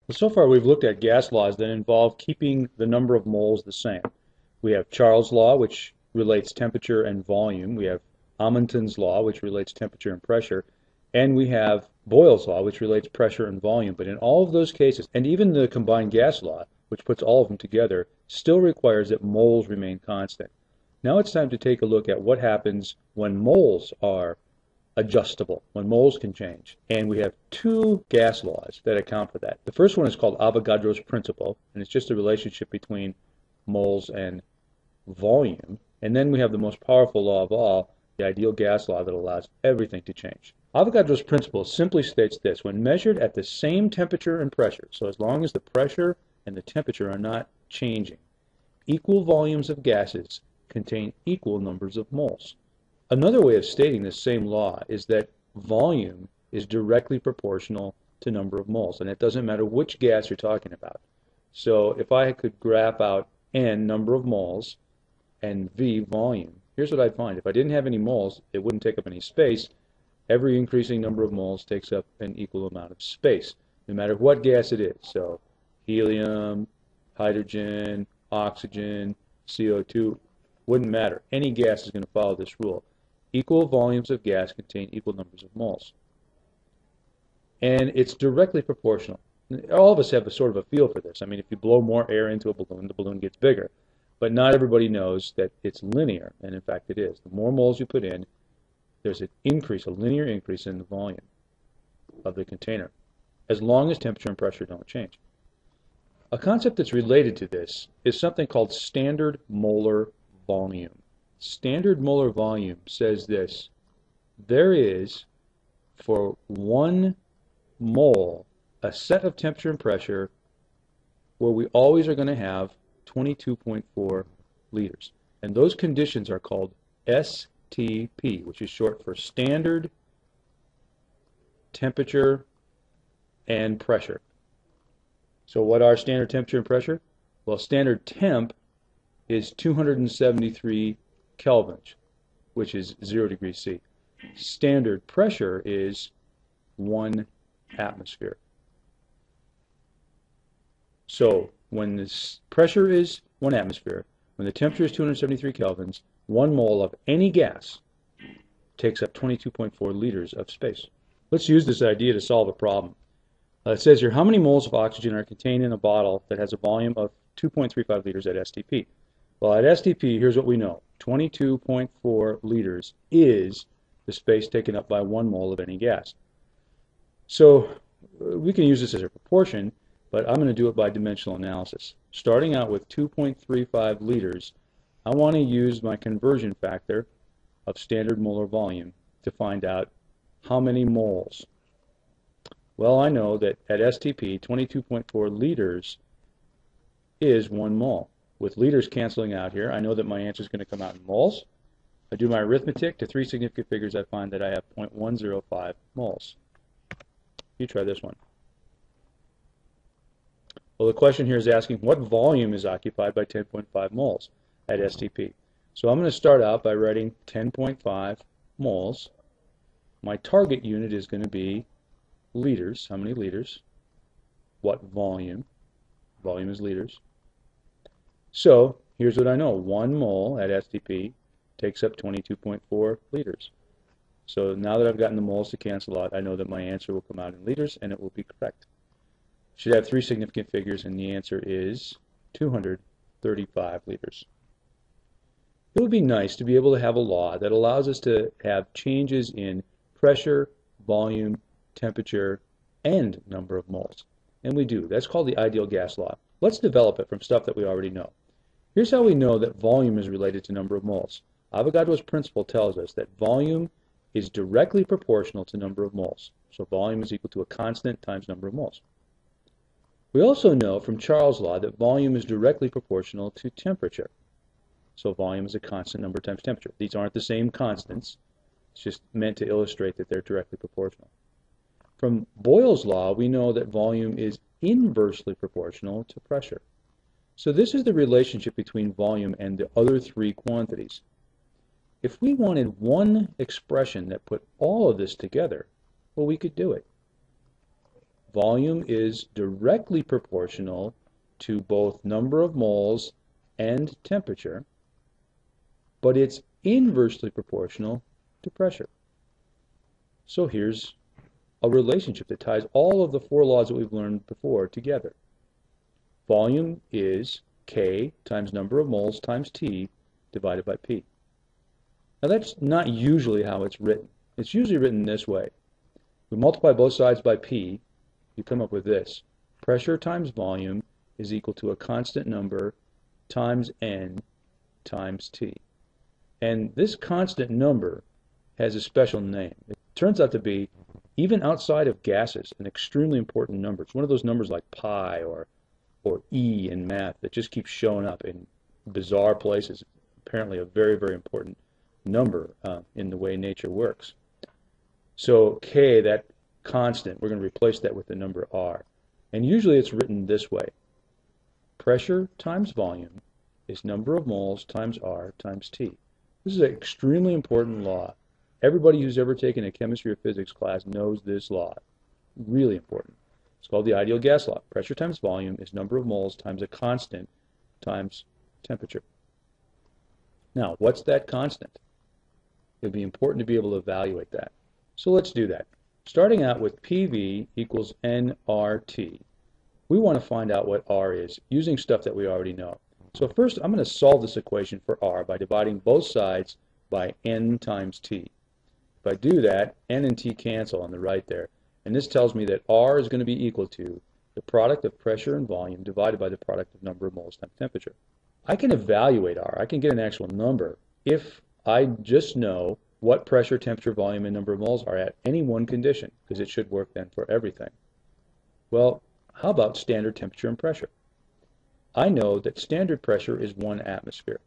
So far, we've looked at gas laws that involve keeping the number of moles the same. We have Charles' law, which relates temperature and volume. We have Amundsen's law, which relates temperature and pressure. And we have Boyle's law, which relates pressure and volume. But in all of those cases, and even the combined gas law, which puts all of them together, still requires that moles remain constant. Now it's time to take a look at what happens when moles are adjustable, when moles can change. And we have two gas laws that account for that. The first one is called Avogadro's principle, and it's just a relationship between moles and volume. And then we have the most powerful law of all, the ideal gas law that allows everything to change. Avogadro's principle simply states this: when measured at the same temperature and pressure, so as long as the pressure and the temperature are not changing, equal volumes of gases contain equal numbers of moles. Another way of stating this same law is that volume is directly proportional to number of moles, and it doesn't matter which gas you're talking about. So if I could graph out N, number of moles, and V, volume, here's what I'd find. If I didn't have any moles, it wouldn't take up any space. Every increasing number of moles takes up an equal amount of space, no matter what gas it is. So helium, hydrogen, oxygen, CO2, wouldn't matter. Any gas is going to follow this rule. Equal volumes of gas contain equal numbers of moles. And it's directly proportional. All of us have a sort of a feel for this. I mean, if you blow more air into a balloon, the balloon gets bigger. But not everybody knows that it's linear, and in fact it is. The more moles you put in, there's an increase, a linear increase in the volume of the container, as long as temperature and pressure don't change. A concept that's related to this is something called standard molar volume. Standard molar volume says this: there is, for 1 mole, a set of temperature and pressure where we always are going to have 22.4 liters. And those conditions are called STP, which is short for standard temperature and pressure. So what are standard temperature and pressure? Well, standard temp is 273 kelvins, which is 0 degrees C. Standard pressure is 1 atmosphere. So when the pressure is 1 atmosphere, when the temperature is 273 kelvins, 1 mole of any gas takes up 22.4 liters of space. Let's use this idea to solve a problem. It says here, how many moles of oxygen are contained in a bottle that has a volume of 2.35 liters at STP? Well, at STP, here's what we know. 22.4 liters is the space taken up by 1 mole of any gas. So we can use this as a proportion, but I'm going to do it by dimensional analysis. Starting out with 2.35 liters, I want to use my conversion factor of standard molar volume to find out how many moles. Well, I know that at STP, 22.4 liters is 1 mole. With liters canceling out here, I know that my answer is going to come out in moles. I do my arithmetic to 3 significant figures, I find that I have 0.105 moles. You try this one. Well, the question here is asking what volume is occupied by 10.5 moles at STP. So I'm going to start out by writing 10.5 moles. My target unit is going to be liters. How many liters? What volume? Volume is liters. So here's what I know. 1 mole at STP takes up 22.4 liters. So now that I've gotten the moles to cancel out, I know that my answer will come out in liters, and it will be correct. Should have 3 significant figures, and the answer is 235 liters. It would be nice to be able to have a law that allows us to have changes in pressure, volume, temperature, and number of moles. And we do. That's called the ideal gas law. Let's develop it from stuff that we already know. Here's how we know that volume is related to number of moles. Avogadro's principle tells us that volume is directly proportional to number of moles. So volume is equal to a constant times number of moles. We also know from Charles' law that volume is directly proportional to temperature. So volume is a constant number times temperature. These aren't the same constants. It's just meant to illustrate that they're directly proportional. From Boyle's law, we know that volume is inversely proportional to pressure. So this is the relationship between volume and the other 3 quantities. If we wanted one expression that put all of this together, well, we could do it. Volume is directly proportional to both number of moles and temperature, but it's inversely proportional to pressure. So here's a relationship that ties all of the four laws that we've learned before together. Volume is K times number of moles times T divided by P. Now that's not usually how it's written. It's usually written this way. We multiply both sides by P, you come up with this. Pressure times volume is equal to a constant number times N times T. And this constant number has a special name. It turns out to be, even outside of gases, an extremely important number. It's one of those numbers like pi or E in math that just keeps showing up in bizarre places. Apparently a very, very important number in the way nature works. So K, that constant, we're going to replace that with the number R. And usually it's written this way. Pressure times volume is number of moles times R times T. This is an extremely important law. Everybody who's ever taken a chemistry or physics class knows this law. Really important. It's called the ideal gas law. Pressure times volume is number of moles times a constant times temperature. Now, what's that constant? It'd be important to be able to evaluate that. So let's do that. Starting out with PV equals nRT, we want to find out what R is using stuff that we already know. So first, I'm going to solve this equation for R by dividing both sides by N times T. If I do that, N and T cancel on the right there. And this tells me that R is going to be equal to the product of pressure and volume divided by the product of number of moles times temperature. I can evaluate R. I can get an actual number if I just know what pressure, temperature, volume, and number of moles are at any one condition, because it should work then for everything. Well, how about standard temperature and pressure? I know that standard pressure is 1 atmosphere.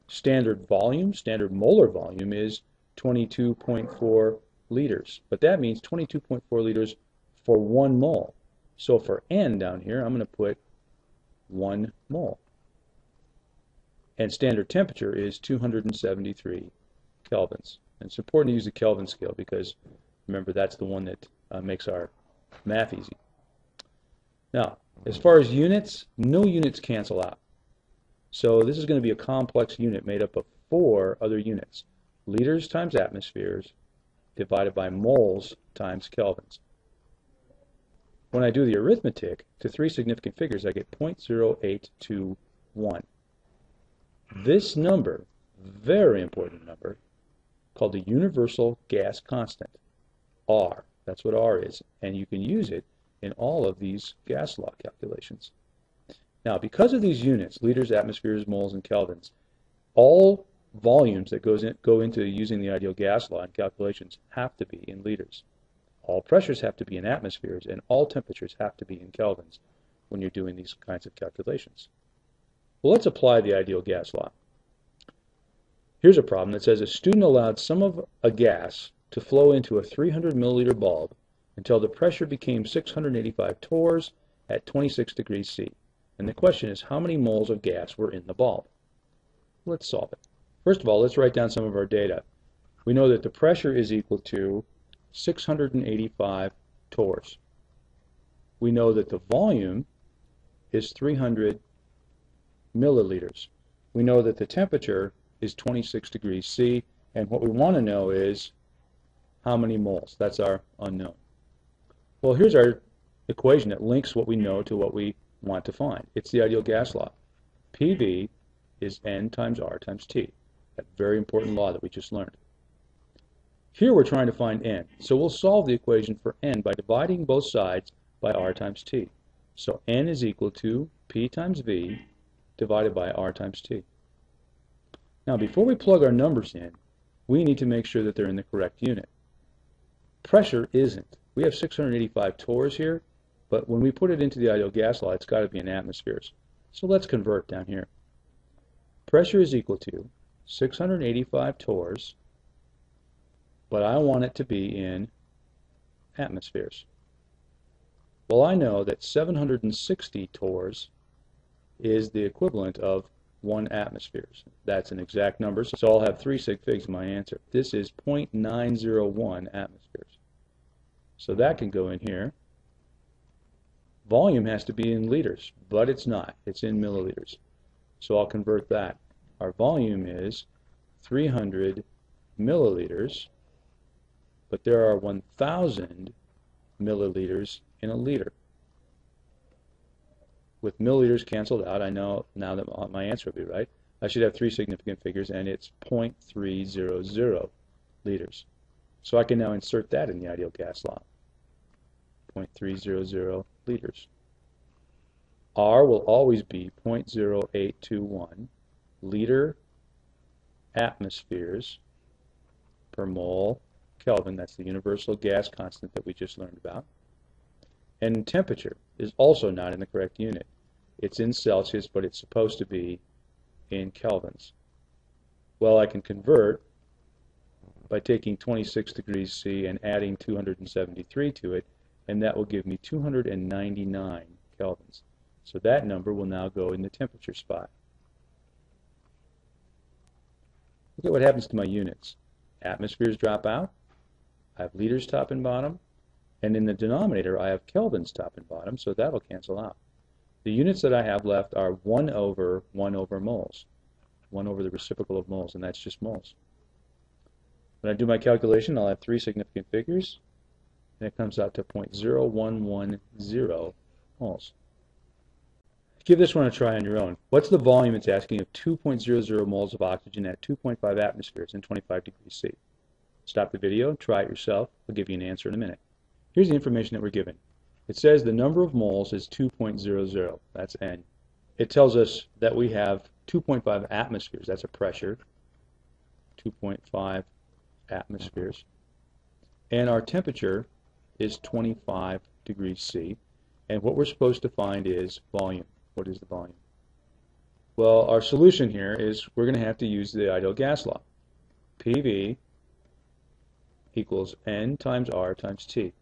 Standard volume, standard molar volume is 22.4 liters. But that means 22.4 liters for 1 mole. So for N down here, I'm going to put 1 mole. And standard temperature is 273 kelvins. And it's important to use the Kelvin scale because, remember, that's the one that makes our math easy. Now, as far as units, no units cancel out. So this is going to be a complex unit made up of 4 other units. Liters times atmospheres divided by moles times kelvins. When I do the arithmetic to 3 significant figures, I get 0.0821. This number, very important number, called the universal gas constant, R. That's what R is, and you can use it in all of these gas law calculations. Now, because of these units, liters, atmospheres, moles, and kelvins, all volumes that go into using the ideal gas law in calculations have to be in liters. All pressures have to be in atmospheres, and all temperatures have to be in kelvins when you're doing these kinds of calculations. Well, let's apply the ideal gas law. Here's a problem that says a student allowed some of a gas to flow into a 300 milliliter bulb until the pressure became 685 torrs at 26 degrees C. And the question is, how many moles of gas were in the bulb? Let's solve it. First of all, let's write down some of our data. We know that the pressure is equal to 685 torrs. We know that the volume is 300 milliliters. We know that the temperature is 26 degrees C, and what we want to know is how many moles. That's our unknown. Well, here's our equation that links what we know to what we want to find. It's the ideal gas law. PV is N times R times T. That very important law that we just learned. Here we're trying to find N, so we'll solve the equation for N by dividing both sides by R times T. So N is equal to P times V divided by R times T. Now, before we plug our numbers in, we need to make sure that they're in the correct unit. Pressure isn't. We have 685 torrs here, but when we put it into the ideal gas law, it's got to be in atmospheres. So let's convert down here. Pressure is equal to 685 torrs, but I want it to be in atmospheres. Well, I know that 760 torrs is the equivalent of 1 atmosphere. That's an exact number, so I'll have 3 sig figs in my answer. This is 0.901 atmospheres. So that can go in here. Volume has to be in liters, but it's not. It's in milliliters. So I'll convert that. Our volume is 300 milliliters, but there are 1,000 milliliters in a liter. With milliliters canceled out, I know now that my answer will be right. I should have three significant figures, and it's 0.300 liters. So I can now insert that in the ideal gas law. 0.300 liters. R will always be 0.0821 liter atmospheres per mole Kelvin. That's the universal gas constant that we just learned about. And temperature is also not in the correct unit. It's in Celsius, but it's supposed to be in kelvins. Well, I can convert by taking 26 degrees C and adding 273 to it, and that will give me 299 kelvins. So that number will now go in the temperature spot. Look at what happens to my units. Atmospheres drop out. I have liters top and bottom. And in the denominator, I have kelvins top and bottom, so that'll cancel out. The units that I have left are 1 over moles. 1 over the reciprocal of moles, and that's just moles. When I do my calculation, I'll have three significant figures, and it comes out to 0.0110 moles. Give this one a try on your own. What's the volume it's asking of 2.00 moles of oxygen at 2.5 atmospheres and 25 degrees C? Stop the video, try it yourself. I'll give you an answer in a minute. Here's the information that we're given. It says the number of moles is 2.00. That's N. It tells us that we have 2.5 atmospheres. That's a pressure. 2.5 atmospheres. And our temperature is 25 degrees C. And what we're supposed to find is volume. What is the volume? Well, our solution here is we're going to have to use the ideal gas law. PV equals N times R times T.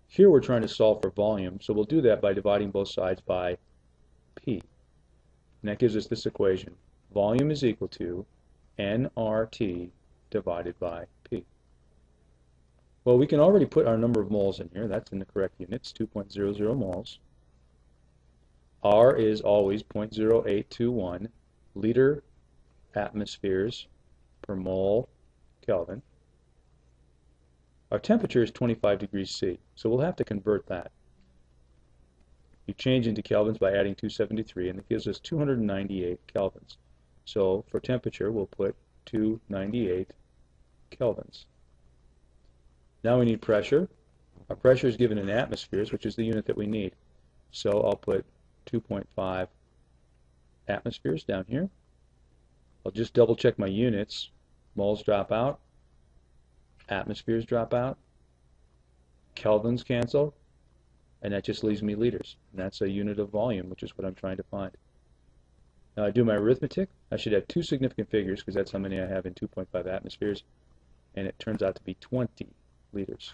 Here we're trying to solve for volume, so we'll do that by dividing both sides by P. And that gives us this equation. Volume is equal to nRT divided by P. Well, we can already put our number of moles in here. That's in the correct units, 2.00 moles. R is always 0.0821 liter atmospheres per mole Kelvin. Our temperature is 25 degrees C, so we'll have to convert that. You change into kelvins by adding 273, and it gives us 298 kelvins. So for temperature, we'll put 298 kelvins. Now we need pressure. Our pressure is given in atmospheres, which is the unit that we need. So I'll put 2.5 atmospheres down here. I'll just double check my units. Moles drop out. Atmospheres drop out. Kelvins cancel. And that just leaves me liters. And that's a unit of volume, which is what I'm trying to find. Now I do my arithmetic. I should have two significant figures because that's how many I have in 2.5 atmospheres. And it turns out to be 20 liters.